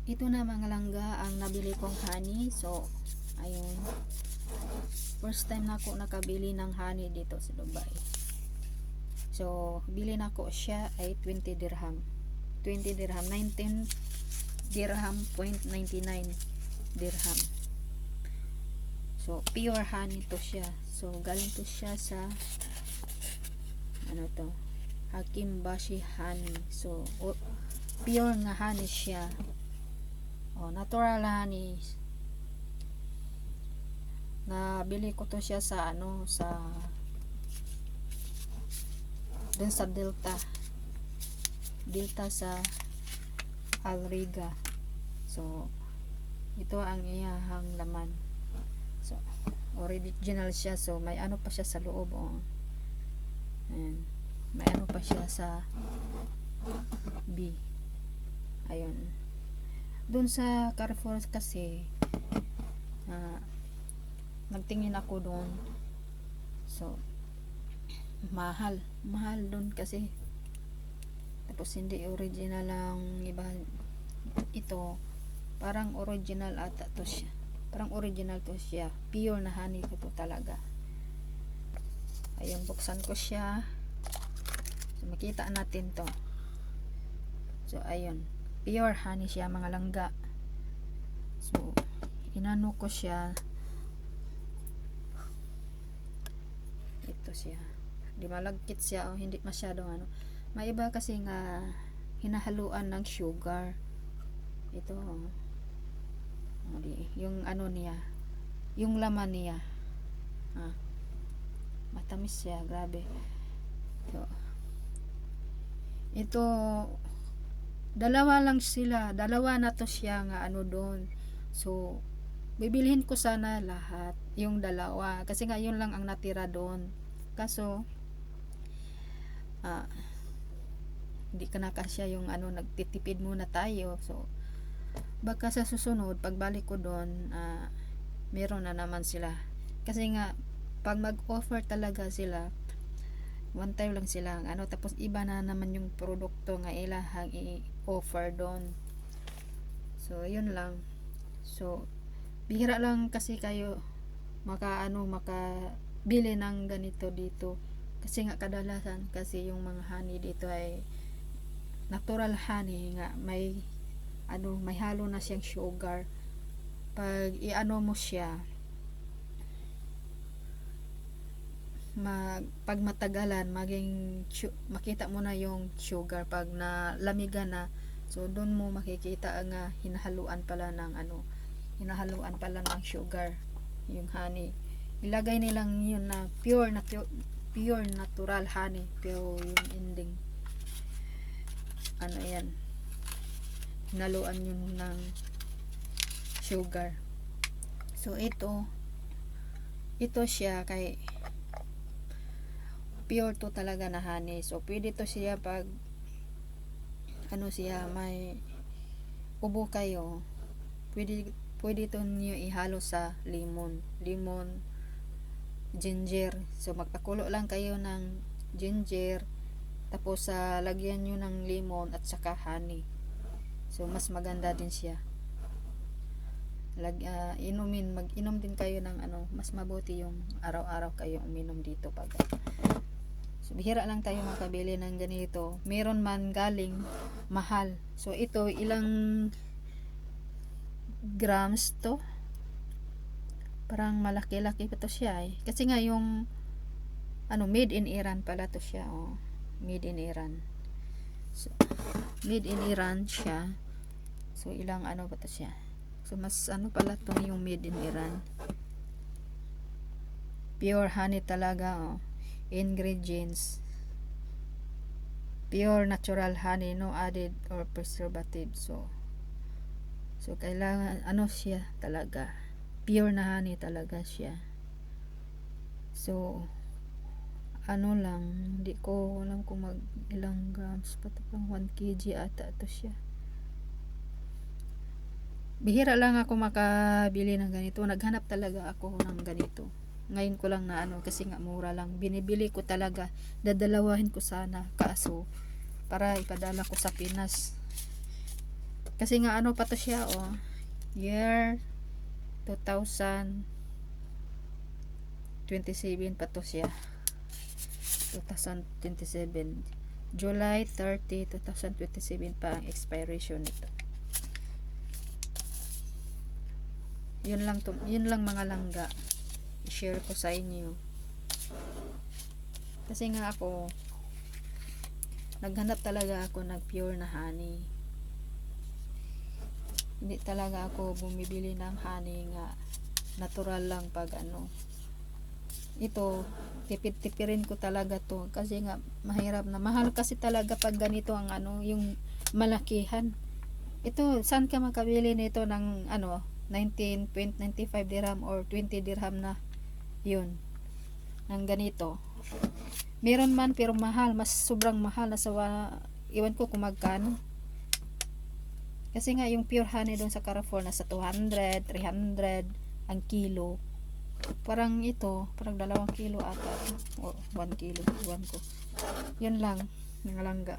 ito na mga langga ang nabili kong honey. So ayun, first time na ako nakabili ng honey dito sa Dubai. So bili na ko siya ay 20 dirham, 19 dirham, 0.99 dirham. So pure honey to siya. So galing to siya sa ano to, Hakim Bashi honey. So pure nga honey siya. Natural honey. Nabili ko to siya sa ano, sa dun sa Delta sa Al Riga. So ito ang iyahang laman. So original siya. So may ano pa siya sa loob. Ayan. May ano pa siya sa B. Ayun. Dun sa Carrefour kasi nagtingin ako doon. So mahal doon kasi, tapos hindi original lang iba. Ito parang original ata to siya, parang original to siya, pure na honey ko to talaga. Ayun, buksan ko siya. So makita natin to. So ayun, pure honey siya mga langga. So inano ko siya, ito siya, di malagkit siya o hindi masyadong ano. May iba kasi nga hinahaluan ng sugar. Ito yung ano niya, yung laman niya matamis siya, grabe. So ito, dalawa lang sila, dalawa na to siya nga ano doon. So bibilhin ko sana lahat yung dalawa kasi nga yun lang ang natira doon. Kaso hindi ka na kasya yung ano, nagtitipid muna tayo. So baka sa susunod pagbalik ko doon meron na naman sila, kasi nga pag mag-offer talaga sila, one time lang sila ano, tapos iba na naman yung produkto nga ilahang i-offer doon. So yun lang. So bihira lang kasi kayo makabili ng ganito dito, kasi nga kadalasan kasi yung mga honey dito ay natural honey nga, may halo na siyang sugar. Pag iano mo siya, pag matagalan makita mo na yung sugar pag nalamigan na. So doon mo makikita nga hinahaluan pala ng sugar yung honey. Ilagay nilang yun na pure natural honey, pero yung ending yan, hinaluan yun ng sugar. So ito siya kay pure to talaga na honey. So pwede to siya pag may ubo kayo, pwede to niyo ihalo sa lemon, ginger. So magpakulo lang kayo ng ginger, tapos lagyan nyo ng lemon at saka honey. So mas maganda din siya. Mag-inom din kayo ng mas mabuti yung araw-araw kayo uminom dito pag so bihira lang tayo makabili ng ganito. Meron man galing mahal. So ito ilang grams to, parang malaki-laki pa to siya kasi nga yung made in Iran pala to siya. Made in Iran. So made in Iran siya. So ilang ba to siya. So mas pala to yung made in Iran. Pure honey talaga. Ingredients: pure natural honey, no added or preservative. So kailangan siya talaga, pure na honey talaga siya. So lang, hindi ko alam kung ilang grams pa to, pang 1 kg ata to siya. Bihira lang ako makabili ng ganito. Naghanap talaga ako ng ganito. Ngayon ko lang na kasi nga mura lang. Binibili ko talaga. Dadalawahin ko sana. Kaso para ipadala ko sa Pinas, Kasi nga ano pa to siya, oh. Year 2027 pa to siya. 2027. July 30, 2027 pa ang expiration nito. Yun lang mga langga. I-share ko sa inyo. Kasi nga ako, naghanap talaga ako ng pure na honey. Hindi talaga ako bumibili ng honey nga natural lang pag ano. Ito, tipid-tipirin ko talaga to kasi nga mahirap na. Mahal kasi talaga pag ganito ang ano, yung malakihan. Ito, saan ka makabili nito ng ano, 19.95 dirham or 20 dirham na yun. Ng ganito. Meron man pero mahal, mas sobrang mahal na sa iwan ko kung magkano. Kasi nga yung pure honey doon sa Carrefour nasa 200, 300 ang kilo. Parang ito, parang 2 kilo ata o 1 kilo, iwan ko. Yun lang, mga langga.